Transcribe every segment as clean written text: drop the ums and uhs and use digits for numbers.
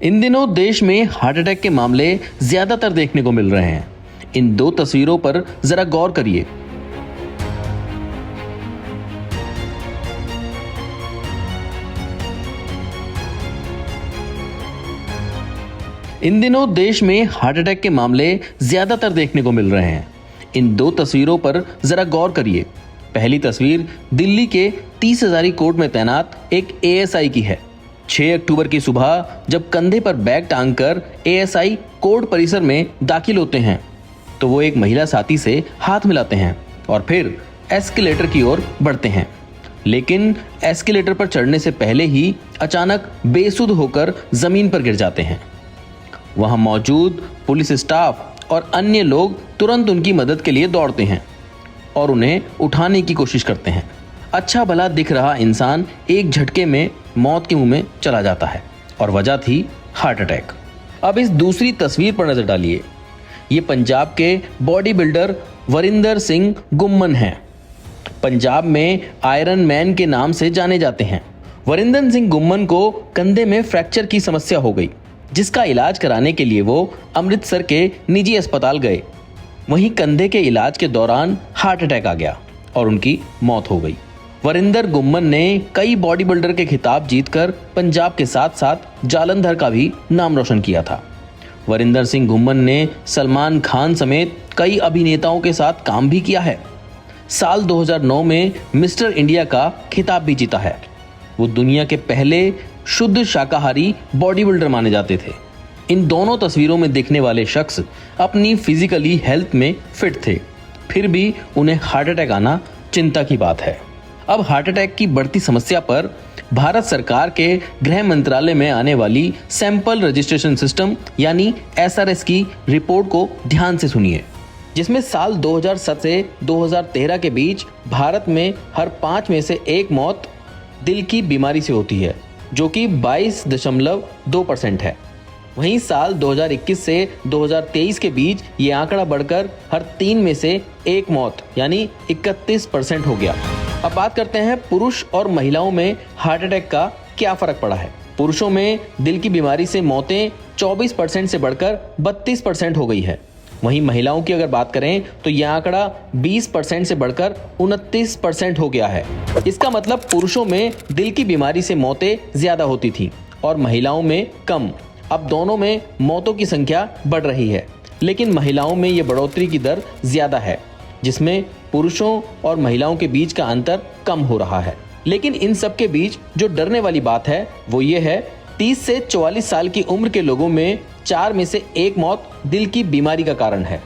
इन दिनों देश में हार्ट अटैक के मामले ज्यादातर देखने को मिल रहे हैं। इन दो तस्वीरों पर जरा गौर करिए। इन दिनों देश में हार्ट अटैक के मामले ज्यादातर देखने को मिल रहे हैं। इन दो तस्वीरों पर जरा गौर करिए। पहली तस्वीर दिल्ली के 30 हजारी कोर्ट में तैनात एक एएसआई की है। 6 अक्टूबर की सुबह जब कंधे पर बैग टांगकर एएसआई कोर्ट परिसर में दाखिल होते हैं तो वो एक महिला साथी से हाथ मिलाते हैं और फिर एस्केलेटर की ओर बढ़ते हैं। लेकिन एस्केलेटर पर चढ़ने से पहले ही अचानक बेसुध होकर जमीन पर गिर जाते हैं। वहां मौजूद पुलिस स्टाफ और अन्य लोग तुरंत उनकी मदद के लिए दौड़ते हैं और उन्हें उठाने की कोशिश करते हैं। अच्छा भला दिख रहा इंसान एक झटके में मौत के मुंह में चला जाता है और वजह थी हार्ट अटैक। अब इस दूसरी तस्वीर पर नजर डालिए। ये पंजाब के बॉडी बिल्डर वरिंदर सिंह गुम्मन हैं। पंजाब में आयरन मैन के नाम से जाने जाते हैं। वरिंदर सिंह गुम्मन को कंधे में फ्रैक्चर की समस्या हो गई, जिसका इलाज कराने के लिए वो अमृतसर के निजी अस्पताल गए। वहीं कंधे के इलाज के दौरान हार्ट अटैक आ गया और उनकी मौत हो गई। वरिंदर गुम्मन ने कई बॉडी बिल्डर के खिताब जीतकर पंजाब के साथ साथ जालंधर का भी नाम रोशन किया था। वरिंदर सिंह गुम्मन ने सलमान खान समेत कई अभिनेताओं के साथ काम भी किया है। साल 2009 में मिस्टर इंडिया का खिताब भी जीता है। वो दुनिया के पहले शुद्ध शाकाहारी बॉडी बिल्डर माने जाते थे। इन दोनों तस्वीरों में दिखने वाले शख्स अपनी फिजिकली हेल्थ में फिट थे, फिर भी उन्हें हार्ट अटैक आना चिंता की बात है। अब हार्ट अटैक की बढ़ती समस्या पर भारत सरकार के गृह मंत्रालय में आने वाली सैंपल रजिस्ट्रेशन सिस्टम यानी एसआरएस की रिपोर्ट को ध्यान से सुनिए, जिसमें साल 2007 से 2013 के बीच भारत में हर 5 में से 1 मौत दिल की बीमारी से होती है, जो कि 22.2% है। वहीं साल 2021 से 2023 के बीच ये आंकड़ा बढ़कर हर 3 में से 1 मौत यानी 31% हो गया। अब बात करते हैं पुरुष और महिलाओं में हार्ट अटैक का क्या फर्क पड़ा है। पुरुषों में दिल की बीमारी से मौतें 24% से बढ़कर 32% हो गई है। वहीं महिलाओं की अगर बात करें तो यह आंकड़ा 20% से बढ़कर 29% हो गया है। इसका मतलब पुरुषों में दिल की बीमारी से मौतें ज्यादा होती थी और महिलाओं में कम। अब दोनों में मौतों की संख्या बढ़ रही है, लेकिन महिलाओं में यह बढ़ोतरी की दर ज्यादा है, जिसमें पुरुषों और महिलाओं के बीच का अंतर कम हो रहा है। लेकिन इन सब के बीच जो डरने वाली बात है वो ये है, 30 से 44 साल की उम्र के लोगों में 4 में से 1 मौत दिल की बीमारी का कारण है।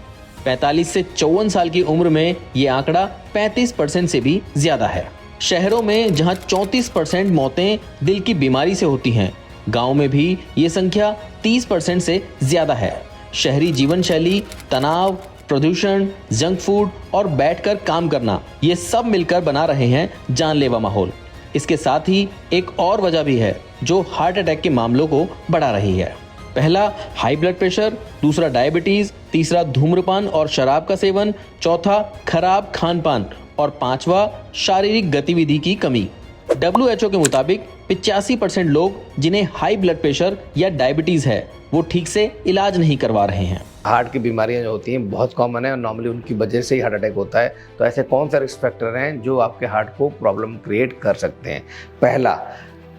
45 से 54 साल की उम्र में ये आंकड़ा 35% से भी ज्यादा है। शहरों में जहां 34% मौतें दिल की बीमारी से होती हैं, गाँव में भी ये संख्या 30% से ज्यादा है। शहरी जीवन शैली, तनाव, प्रदूषण, जंक फूड और बैठकर काम करना, ये सब मिलकर बना रहे हैं जानलेवा माहौल। इसके साथ ही एक और वजह भी है जो हार्ट अटैक के मामलों को बढ़ा रही है। पहला हाई ब्लड प्रेशर, दूसरा डायबिटीज, तीसरा धूम्रपान और शराब का सेवन, चौथा खराब खान पान और 5वां शारीरिक गतिविधि की कमी। WHO के मुताबिक 85% लोग जिन्हें हाई ब्लड प्रेशर या डायबिटीज है वो ठीक से इलाज नहीं करवा रहे हैं। हार्ट की बीमारियां जो होती हैं बहुत कॉमन है और नॉर्मली उनकी वजह से ही हार्ट अटैक होता है। तो ऐसे कौन से रिस्क फैक्टर हैं जो आपके हार्ट को प्रॉब्लम क्रिएट कर सकते हैं। पहला,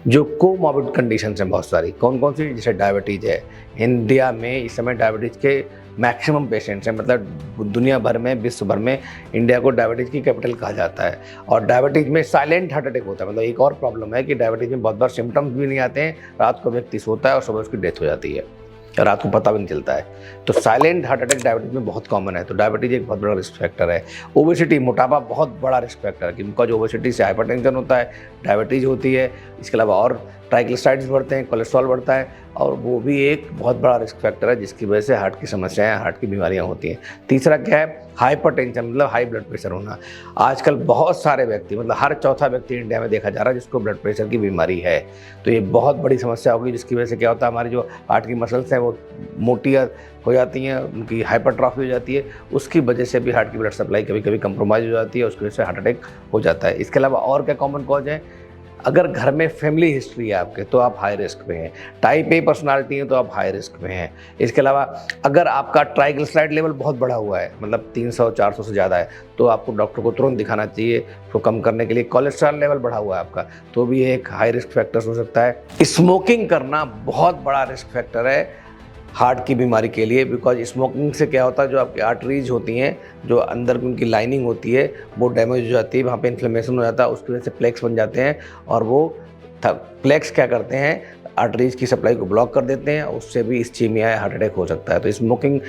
जो कोमॉर्बिड कंडीशन हैं बहुत सारी, कौन कौन सी, जैसे डायबिटीज़ है। इंडिया में इस समय डायबिटीज़ के मैक्सिमम पेशेंट्स हैं, मतलब दुनिया भर में, विश्व भर में इंडिया को डायबिटीज़ की कैपिटल कहा जाता है। और डायबिटीज़ में साइलेंट हार्ट अटैक होता है। मतलब एक और प्रॉब्लम है कि डायबिटीज़ में बहुत बार सिम्टम्स भी नहीं आते हैं, रात को व्यक्ति सोता है और सुबह उसकी डेथ हो जाती है, रात को पता भी नहीं चलता है। तो साइलेंट हार्ट अटैक डायबिटीज में बहुत कॉमन है। तो डायबिटीज एक बहुत बड़ा रिस्क फैक्टर है। ओबेसिटी, मोटापा बहुत बड़ा रिस्क फैक्टर है, क्योंकि जो ओबेसिटी से हाइपरटेंशन होता है, डायबिटीज होती है। इसके अलावा और ट्राइग्लिसराइड्स बढ़ते हैं, कोलेस्ट्रॉल बढ़ता है, और वो भी एक बहुत बड़ा रिस्क फैक्टर है जिसकी वजह से हार्ट की समस्याएं, हार्ट की बीमारियां होती हैं। तीसरा क्या है, हाइपरटेंशन, मतलब हाई ब्लड प्रेशर होना। आजकल बहुत सारे व्यक्ति, मतलब हर चौथा व्यक्ति इंडिया में देखा जा रहा है जिसको ब्लड प्रेशर की बीमारी है। तो ये बहुत बड़ी समस्या होगी, जिसकी वजह से क्या होता है, हमारी जो हार्ट की मसल्स हैं वो मोटी हो जाती हैं, उनकी हाइपरट्रॉफी हो जाती है। उसकी वजह से भी हार्ट की ब्लड सप्लाई कभी कभी कंप्रोमाइज़ हो जाती है, उसकी वजह से हार्ट अटैक हो जाता है। इसके अलावा और क्या कॉमन कॉज है, अगर घर में फैमिली हिस्ट्री है आपके तो आप हाई रिस्क पे हैं। टाइप ए पर्सनालिटी है तो आप हाई रिस्क पे हैं। इसके अलावा अगर आपका ट्राइग्लिसराइड लेवल बहुत बढ़ा हुआ है, मतलब 300-400 से ज़्यादा है, तो आपको डॉक्टर को तुरंत दिखाना चाहिए उसको कम करने के लिए। कोलेस्ट्रॉल लेवल बढ़ा हुआ है आपका तो भी एक हाई रिस्क फैक्टर हो सकता है। स्मोकिंग करना बहुत बड़ा रिस्क फैक्टर है हार्ट की बीमारी के लिए, बिकॉज स्मोकिंग से क्या होता है, जो आपकी आर्टरीज होती हैं, जो अंदर की उनकी लाइनिंग होती है वो डैमेज हो जाती है, वहाँ पे इन्फ्लेमेशन हो जाता है, उसकी वजह से प्लेक्स बन जाते हैं और वो प्लेक्स क्या करते हैं, आर्टरीज की सप्लाई को ब्लॉक कर देते हैं, उससे भी इस्चीमिया या हार्ट अटैक हो सकता है। तो स्मोकिंग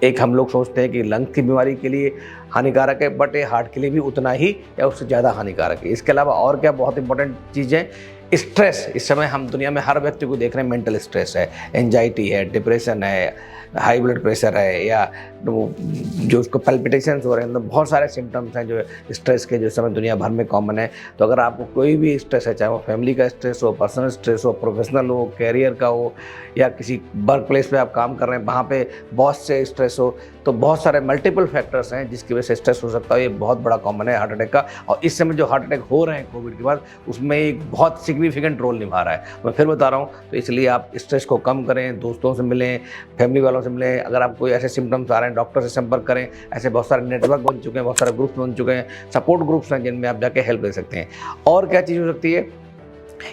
एक हम लोग सोचते हैं कि लंग्स की बीमारी के लिए हानिकारक है, बट ये हार्ट के लिए भी उतना ही या उससे ज़्यादा हानिकारक है। इसके अलावा और क्या बहुत इंपॉर्टेंट चीज़ें, स्ट्रेस। इस समय हम दुनिया में हर व्यक्ति को देख रहे हैं, मेंटल स्ट्रेस है, एंजाइटी है, डिप्रेशन है, हाई ब्लड प्रेशर है, या जो उसको पैल्पिटेशंस हो रहे हैं, तो बहुत सारे सिम्टम्स हैं जो स्ट्रेस के, जो इस समय दुनिया भर में कॉमन है। तो अगर आपको कोई भी स्ट्रेस है, चाहे वो फैमिली का स्ट्रेस हो, पर्सनल स्ट्रेस हो, प्रोफेशनल हो, कैरियर का हो, या किसी वर्क प्लेस पे आप काम कर रहे हैं वहाँ पे बॉस से स्ट्रेस हो, तो बहुत सारे मल्टीपल फैक्टर्स हैं जिसकी वजह से स्ट्रेस हो सकता है। ये बहुत बड़ा कॉमन है हार्ट अटैक का। और इस समय जो हार्ट अटैक हो रहे हैं कोविड के बाद, उसमें एक बहुत सिग्निफिकेंट रोल निभा रहा है। मैं फिर बता रहा हूँ, तो इसलिए आप स्ट्रेस को कम करें, दोस्तों से मिलें, फैमिली वालों से मिलें। अगर आप कोई ऐसे सिम्टम्स आ रहे हैं, डॉक्टर से संपर्क करें। ऐसे बहुत सारे नेटवर्क बन चुके हैं, बहुत सारे ग्रुप्स बन चुके हैं, सपोर्ट ग्रुप्स हैं जिनमें आप जाके हेल्प ले सकते हैं। और क्या चीज़ हो सकती है,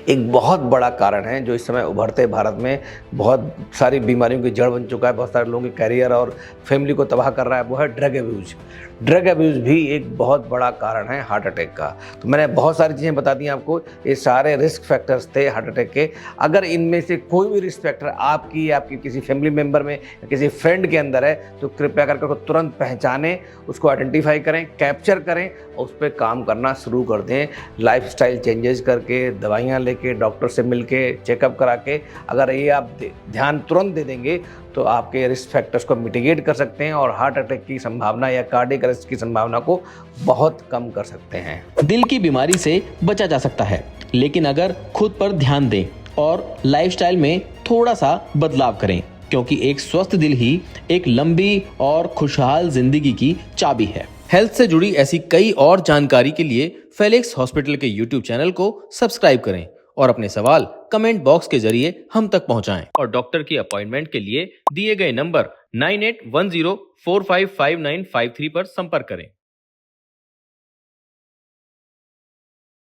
एक बहुत बड़ा कारण है जो इस समय उभरते भारत में बहुत सारी बीमारियों की जड़ बन चुका है, बहुत सारे लोगों के करियर और फैमिली को तबाह कर रहा है, वो है ड्रग एब्यूज़। ड्रग एब्यूज़ भी एक बहुत बड़ा कारण है हार्ट अटैक का। तो मैंने बहुत सारी चीज़ें बता दी आपको, ये सारे रिस्क फैक्टर्स थे हार्ट अटैक के। अगर इनमें से कोई भी रिस्क फैक्टर आपकी या आपकी किसी फैमिली मेम्बर में या किसी फ्रेंड के अंदर है, तो कृपया करके उसको तुरंत पहचानें, उसको आइडेंटिफाई करें, कैप्चर करें और उस पर काम करना शुरू कर दें। लाइफस्टाइल चेंजेस करके, दवाइयाँ लेके, डॉक्टर से मिलके, चेकअप करा के, अगर ये आप ध्यान तुरंत दे देंगे तो आपके रिस्क फैक्टर्स को मिटिगेट कर सकते हैं और हार्ट अटैक की संभावना या कार्डियक अरेस्ट की संभावना को बहुत कम कर सकते हैं। दिल की बीमारी से बचा जा सकता है, लेकिन अगर खुद पर ध्यान दें और लाइफस्टाइल में थोड़ा सा बदलाव करें, क्योंकि एक स्वस्थ दिल ही एक लंबी और खुशहाल जिंदगी की चाबी है। हेल्थ से जुड़ी ऐसी कई और जानकारी के लिए फेलिक्स हॉस्पिटल के YouTube चैनल को सब्सक्राइब करें और अपने सवाल कमेंट बॉक्स के जरिए हम तक पहुंचाएं। और डॉक्टर की अपॉइंटमेंट के लिए दिए गए नंबर 9810455953 पर संपर्क करें।